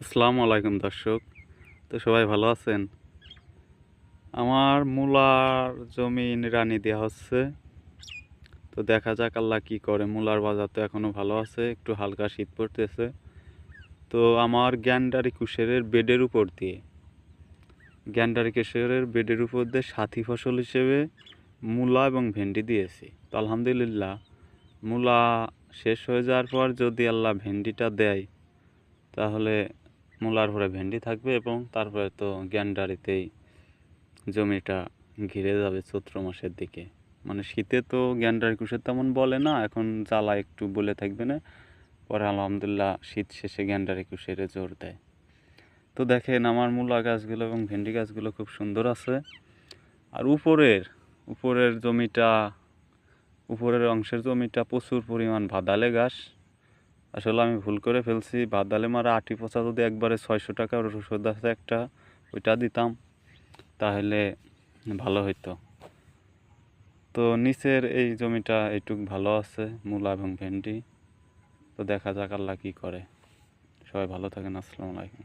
আসসালামু আলাইকুম দর্শক। তো সবাই ভালো আছেন? আমার মূলার জমি নিড়ানি দেওয়া হচ্ছে। তো দেখা যাক আল্লাহ কি করে। মূলার বাজার তো এখনো ভালো আছে, একটু হালকা শীত পড়তেছে। তো আমার গ্যান্ডারি কুশেরের বেডের উপর দিয়ে সাথী ফসল হিসেবে মূলা এবং ভেন্ডি দিয়েছি। তো আলহামদুলিল্লাহ মূলা শেষ হয়ে যাওয়ার পর যদি আল্লাহ ভেন্ডিটা দেয়, তাহলে মূলার পরে ভেন্ডি থাকবে এবং তারপরে তো গ্যান্ডারিতেই জমিটা ঘিরে যাবে চৈত্র মাসের দিকে। মানে শীতে তো গ্যান্ডারি কুশের তেমন বলে না, এখন জ্বালা একটু বলে থাকবে না, পরে আলহামদুলিল্লাহ শীত শেষে গ্যান্ডারি কুশেরে জোর দেয়। তো দেখেন আমার মূলা গাছগুলো এবং ভেন্ডি গাছগুলো খুব সুন্দর আছে। আর উপরের জমিটা, উপরের অংশের জমিটা প্রচুর পরিমাণ ভাদালে ঘাস। আসলে আমি ভুল করে ফেলছি, ভাদালে মারা আটি পচা যদি একবারে 600 টাকার ওষুধ আছে একটা, ওইটা দিতাম তাহলে ভালো হইতো। তো নিচের এই জমিটা এইটুক ভালো আছে, মূলা এবং ভেন্ডি। তো দেখা যাক আল্লাহ কী করে। সবাই ভালো থাকেন। আসসালামু আলাইকুম।